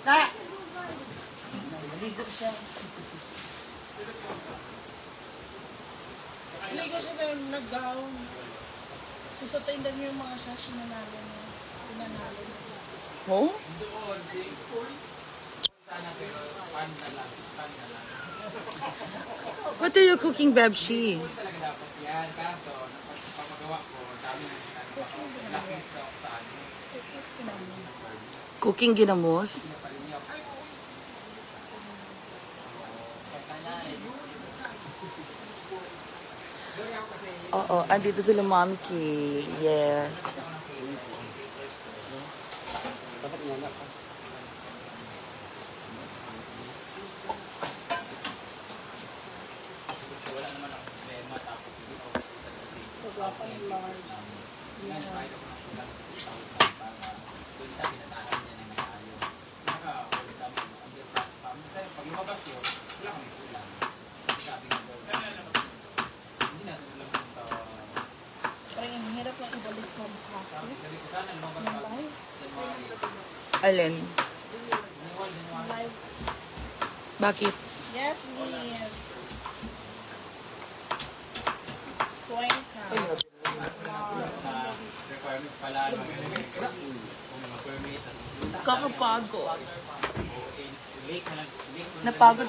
Ta! Maligo siya. Maligo siya na nag-gown. Susutain lang yung mga sash na nanalo niya. Pinanalo niya. Oh? What are you cooking, Bebshi? Talaga dapat yan. Kaso, pagpagawa ko, dami na blacklist daw sa ano. Cooking ginamos? Oo, andito sila Mami Ki. Yes. Dapat nga na. Wala naman ang problema. Tapos hindi ako usap kasi. Pagwapa yung Lars. Ngayon, kahit ako ng kulang 2,000 para doon sa pinatahan niya na may ayos. Naka-hold kami. Under pass pa. Minsan, pag lumabas yun, wala kami kulang. Sabi nga daw, hindi na tulong sa... Parang ang hirap na ibalik sa mukha. Sabi ko sana lumabas pa. January. Alin? Live. Bakit? Yes, miss. Cuenca. Sa requirements pala, kung mga permit, Kakapagod. late na lang. Napagod.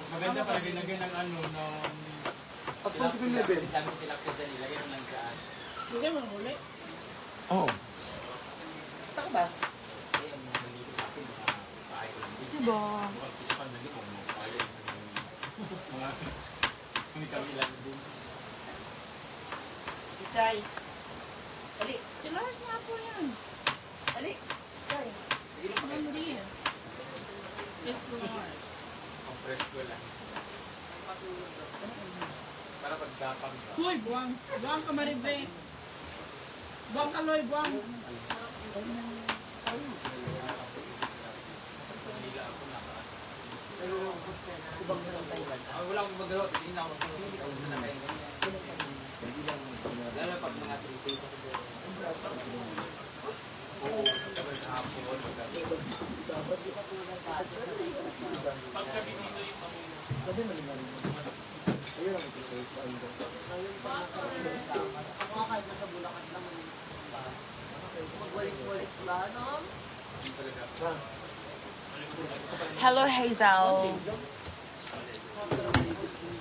Maganda pala ginagyan ng ano, ng... Tilapia dyan, ilagay mo lang dyan. Hindi mo muli. Oh. Saan ka ba? Eh, ang nandito sa akin, mga bahay ko lang dito. Diba? Mga pispan na dito, mga bahay mga... Hindi kami lang din. Chay. Ali. Si Lars nga po yan. Ali. Chay. Hindi. It's Lars. Compress ko lang. Para pagkapang ka. Hoy, buwang. Buwang ka, Maribe. Buwang ka, Loy, buwang. Wala akong magalaw. Hindi na ako na kayo ganyan. Lalo pag mga 3 days ako doon. Oo, kapag hapon. Sabi mo naman. Ayun ang episode. Ako kahit nasa Bulacan lang magwalis-walis ba, no? Hello, Hazel.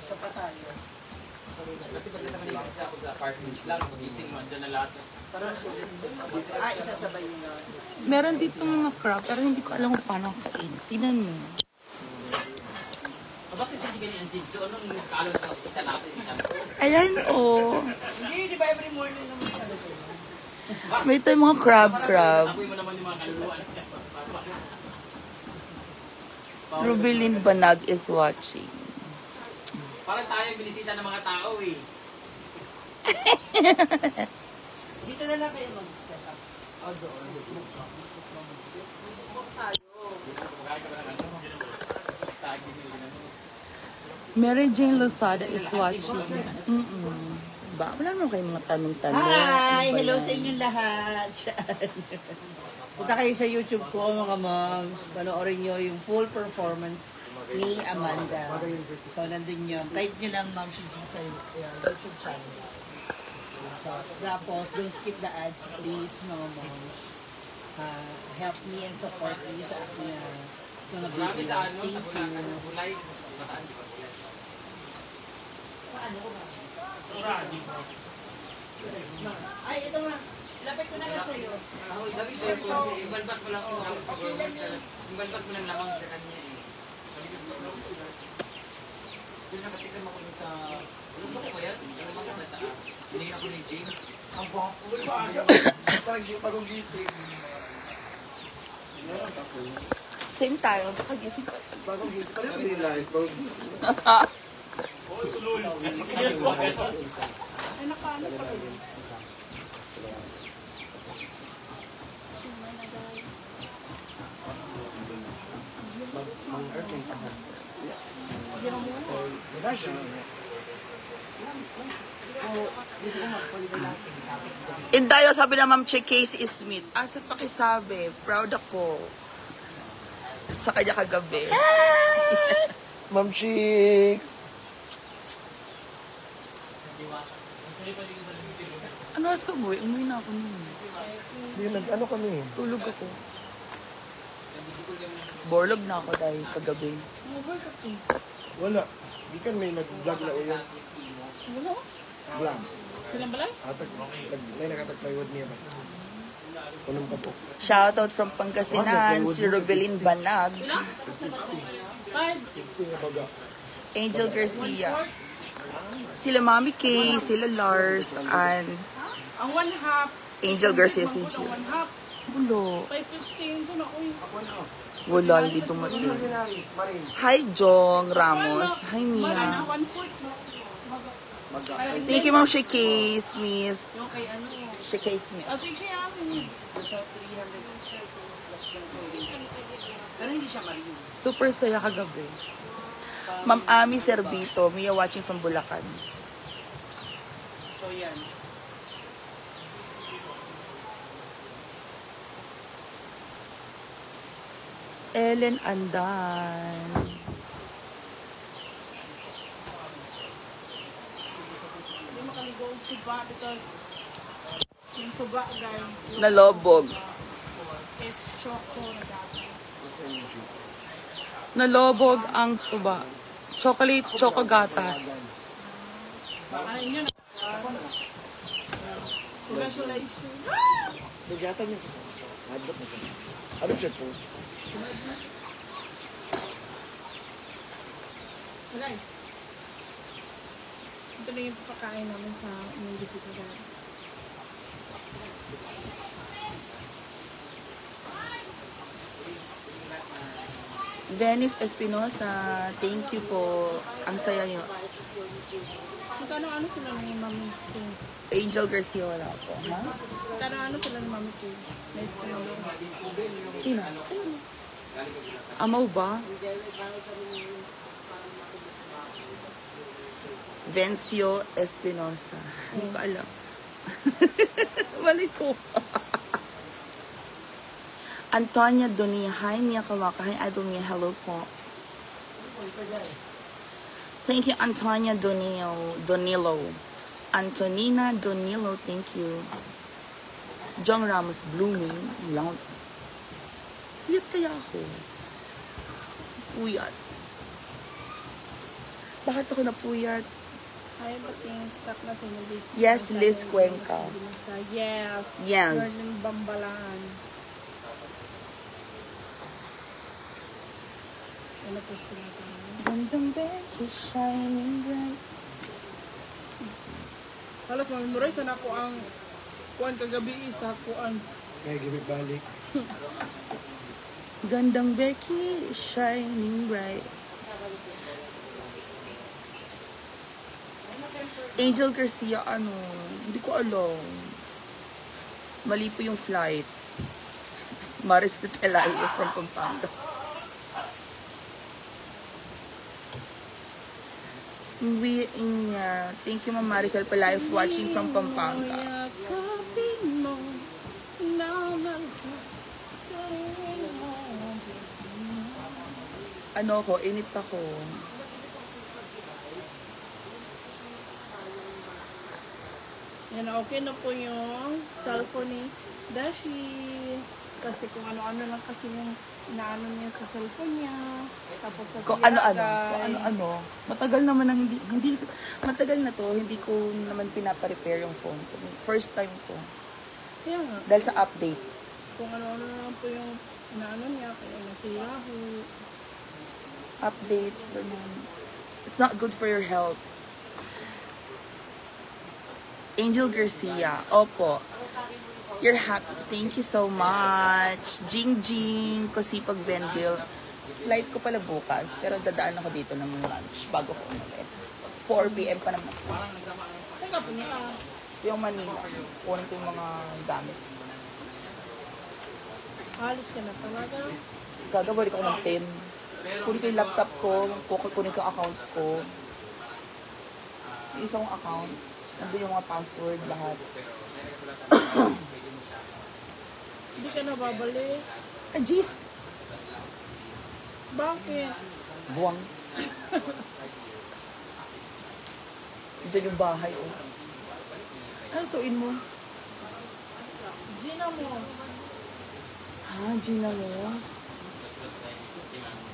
Sa patayo. Kasi pag nasa Manila kasi ako sa apartment lang, magising mo, andyan na lahat. Parang sulit. Isasabay nyo na. Meron dito mga crab, pero hindi ko alam kung paano kain. Tingnan mo. Bakit hindi ganyan si So, anong kalong ka sa natin? Ayan, oh. Hindi, di ba every morning naman ano ko? May tayo mga crab. Apoy mo naman yung mga kaluluan. Rubilin Banag is watching. Parang tayo yung binisita ng mga tao eh. Dito na lang kayo mag-set up. O doon. Magkakain ka ba ng ano? Sa akin yung ginano. Mary Jane Lozada is watching. Ba, wala naman kayong mga tanong-tanong. Hi! Ano ba Hello yan? sa inyong lahat. Punta kayo sa YouTube ko mga moms. Panoorin nyo yung full performance ni Amanda. So, nandun yun. Type nyo lang Ma'am Shiji sa YouTube channel. So, tapos, don't skip the ads, please, mga moms. Help me and support me sa aking mga Marami videos. sa ano, Thank sa Bulacan, you. Bulay. Bataan, di ba Bulay? Sa ano ko ba? Ay, ito nga. Lapit ko na lang sa'yo. Ahoy, David, ibalbas mo lang ang performance. Ibalbas mo lang lamang sa kanya eh. Doon nakatikan ako dun sa... Ulong ko ba yan? Ano mga bata? Hiningin ako ni James. Ang bako. Parang bagong gising. Same tayo. Pag-isip ka. Bagong gising. Parang realize, bagong gising. Ay, nakaano pa rin. Wala siya. Indayo, sabi na Ma'am Che Casey Smith. Asa pakisabi? Proud ako. Sa kanya kagabi. Ma'am Chicks! Ano oras ka, boy? Umuwi na ako nun. Hindi, ano kami? Tulog ako. Borlog na ako dahil kagabi. Wala. Di kan may nag-vlog na uyan. Gusto mo? Vlog. Silang balay? May nakatag-plywood niya ba? Unang pa po. Shoutout from Pangasinan, si Robelin Banag, 5. Ito nga baga. Angel Garcia, sila Mami Kay, sila Lars, and Ang 1/2. Angel Garcia si Ang Jill. 1/2. Bulo. 5:15. So na, uy. Wala, hindi dumating. Hi, Jong Ramos. Hi, Mia. 1/4. Thank you, Ma'am Shakay Smith. Yung kay ano, Shakay Smith. Afik siya yamin. sa 300 plus yung pero hindi siya marino. Super saya kagabi. Ma'am Ami Servito, Mia watching from Bulacan. So yan. Ellen Andan. Hindi makaligo ang suba because yung suba, guys. Nalobog. It's choco na dati. Nalobog ang suba. Chocolate, choco gatas. Ano yun? Congratulations. Nagyatan niya sa advert na siya. Ano siya post? Wala eh. Ito na yung pagkain namin sa inyong bisita dahil. Venice Espinosa, thank you po. Ang saya nyo. Magkano sila ni Mami King? Angel Garcia, wala po. Ha? Magkano sila ni Mami King? Nice ko na. Sino? Amaw ba? Vencio Espinosa. Hindi ko alam. Balik ko. Antonia Donia. Hi, Mia Kawaka. Hi, Idol Mia. Hello po. Thank you, Antonia Donilo. Antonina Donilo, thank you. John Ramos Blooming. Lang. Puyat kaya ako. Puyat. Bakit ako napuyat? Ay, bating stuck na sa inyo business. Yes, Liz Cuenca. Yes. Yes. Vernon Bambalan. Ano po sila tayo? Gandang Becky, shining bright. Halos mamemorize na ako ang kuan kagabi isa kuan. Kaya gibig balik. Gandang Becky, shining bright. Angel Garcia, ano? Hindi ko alam. Mali po yung flight. Maris Petelayo from Pampanga. Thank you, Ma'am Maricel Pelayo, for watching from Pampanga. Yakapin mo, Ano ko, init ako. Yan, okay na po yung cellphone ni Dashi. Kasi kung ano-ano lang kasi yung inaano niya sa cellphone niya. Tapos sa Kung sira, ano-ano. guys. Kung ano-ano. Matagal naman ang hindi, matagal na to, hindi ko naman pinapa-repair yung phone ko. First time ko. Kaya nga, Dahil sa update. kung ano-ano lang po yung inaano niya, kaya nasira ho. Update. Ganun. It's not good for your health. Angel Garcia. Opo. You're happy. Thank you so much. Jing Jing. Kusipag Vendil. Flight ko pala bukas. Pero dadaan ako dito ng lunch bago ko umalis. 4 p.m. pa naman. Saan ka po niya? Yung Manila. Kunin ko yung mga gamit. Alis ka na talaga. Gagawin ko ng 10. Kunin ko yung laptop ko. Kunin ko yung account ko. Yung isang account. Nandun yung mga password, lahat. Hindi ka nababalik. Ah, jeez! Bakit? Buwang. Diyan yung bahay, oh. Ano tuin mo? Gina mo. Ha, Gina Moss?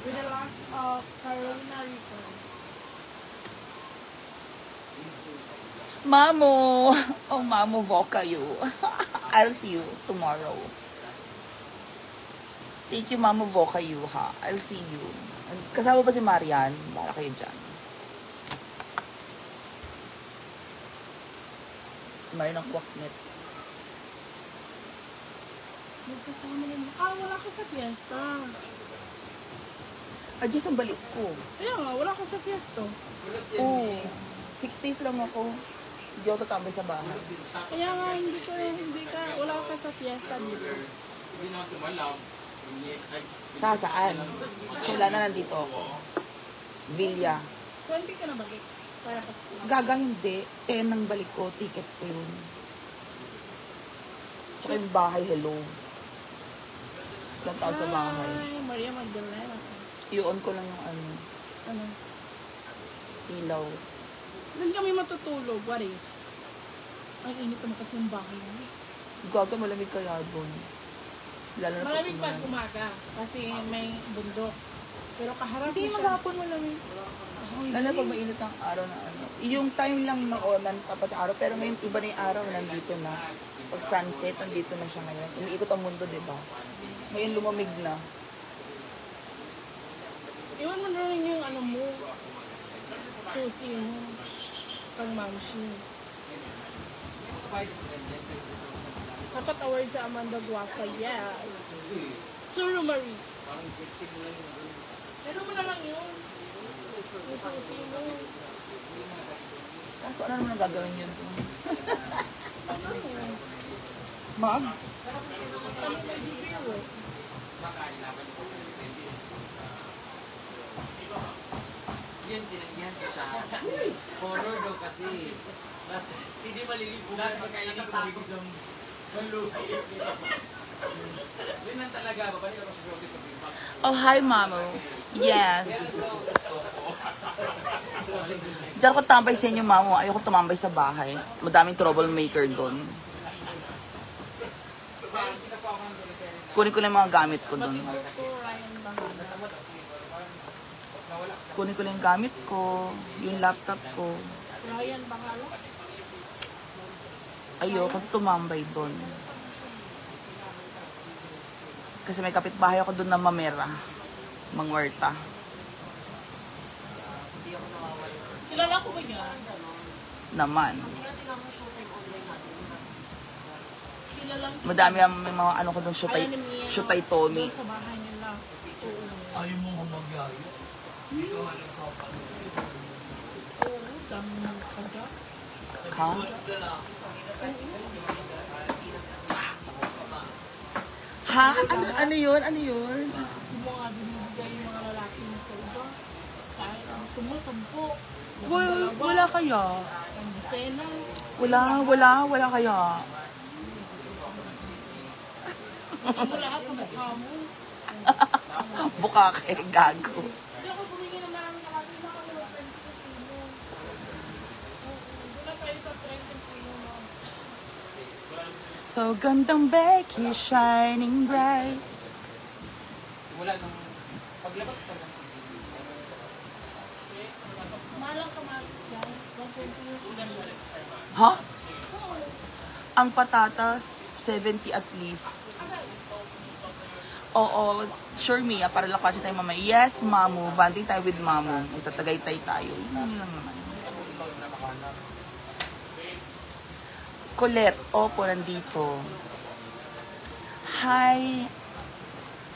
With the last of Carolina Reaper. Mamo! Oh, Mamo, voka you. I'll see you tomorrow. Thank you, Mamo, voka you, ha? I'll see you. Kasama ba si Marian? Para kayo dyan. Marian ang kwaknet. Magkasama rin. Ah, wala ka sa fiesta. Ah, Diyos, ang balik ko. Kaya nga, wala ka sa fiesta. Oo. 6 days lang ako. Hindi ako tatambay sa bahay. Kaya nga, wala ka sa fiesta dito. Hindi naman tumalab. Saan? So, wala na nandito ako. Villa. 20 ka na balik. Para kasi. Gaga hindi. 10 ang balik ko. Ticket ko yun. Tsaka yung bahay, hello. Ilang tao sa bahay. Ay, Maria Magdalena. I-on ko lang yung Ano? ilaw. Doon kami matutulog. What if? Ang init naman kasi yung bahay namin. Gaga, malamig kaya doon. Lalo na Malamig pag pag umaga. Kasi may bundok. Pero kaharap hindi, mo siya. maghapon malamig. Lalo na pag mainit ang araw na ano. Yung time lang noonan tapat ng araw. Pero ngayon, iba na yung araw, nandito na. Pag sunset, nandito na siya ngayon. Umiikot ang mundo, di ba? Ngayon lumamig na. Iwan mo na rin yung ano mo. Susi mo. Pag mamshi. Dapat award sa Amanda Guapa. Yes. Suru Marie. Pero mo na lang yun. Yung susi mo. Kaso ano naman ang gagawin yun? Ano yun? Mag? Ano na debut eh. Yan, tinanggihan ko siya. Horror daw kasi. Hindi malilibugan. Lahat magkainin ko bigisang maluhi. Yun lang talaga. Babalik ako sa Brody sa Bimbang. Oh, hi, Mamo. Yes. Diyan ako tambay sa inyo, Mamo. Ayoko tumambay sa bahay. Madaming troublemaker doon. Kunin ko lang yung mga gamit ko doon. Ito, Ryan Bahana. Kunin ko lang yung gamit ko. Yung laptop ko. Ryan Bahala. Ayoko tumambay doon. Kasi may kapitbahay ako doon na mamera. Mangwarta. Kilala ko ba yan? Naman. Kilala ko. Madami ang may mga ano ko doon, Shutay Tommy. Doon sa bahay nila. Ayaw mo humagaya. Oo, dami ng kagat. Ha? Ha? Ano yun? Ano yun? Yung mga binibigay yung mga lalaki mo sa iba. Kahit gusto mo, 10. Wala kaya. Ang dosena. Wala kaya. Gusto mo lahat sa mukha mo. Bukake, gago. Hindi ako bumingin ng maraming lalaki. Hindi ako sa friends ko sino. Doon na tayo sa friends ko sino. So gandang Becky, shining bright. Wala nung paglabas pa lang. Malang kamatis guys. 120 yung ulan mo. Ha? Ang patatas, 70 at least. Oo, sure Mia, para lakasya tayo mamaya. Yes, Mamu, banding tayo with Mamu. Magtatagaytay tayo. Yun lang naman. Colette, opo, nandito. Hi,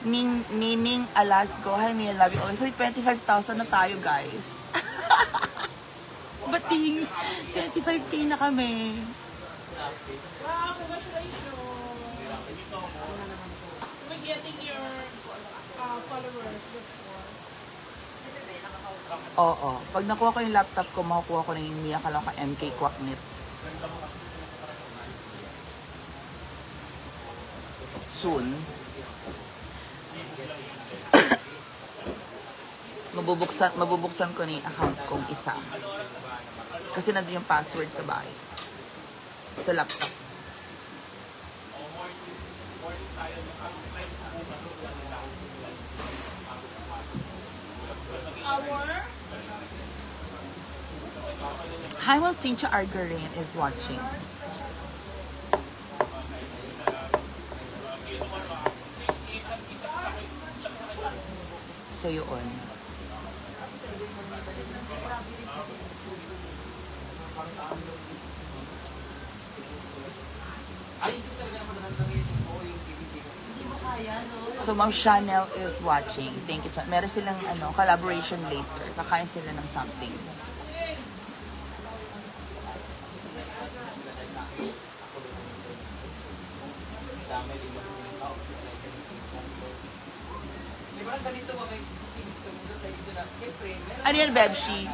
Nining Alasco. Hi, Mia, love you. Okay, so 25,000 na tayo, guys. Bating, 25K na kami. Wow, congratulations. We're getting your followers before. Oo. Pag nakuha ko yung laptop ko, makukuha ko na yung Mia Kaloka MK Kwaknit. Soon. mabubuksan ko ni account kong isa. Kasi nandun yung password sa bahay. Sa laptop. Hi, Ma'am Cynthia Argarin is watching. So, yun. So, Ma'am Chanel is watching. Thank you so much. Meron silang collaboration later. Kakain sila ng something. Ano yan, Bebshi?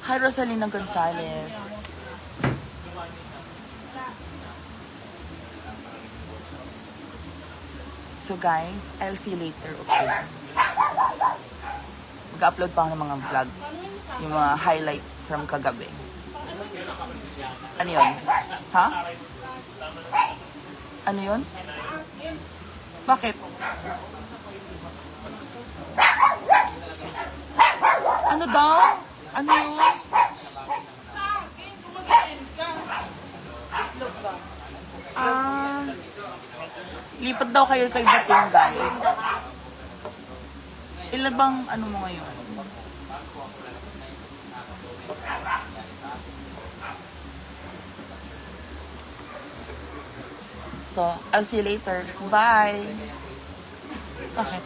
Hi, Rosalina Gonzalez. So guys, I'll see you later, okay? Mag-upload pa ako ng mga vlog. Yung mga highlight from kagabi. Ano yun? Ha? Ano yun? Bakit? Ano daw? Ano yun? Lipat daw kayo kay Bating, guys. Ilan bang ano mo ngayon? So, I'll see you later. Bye! Okay.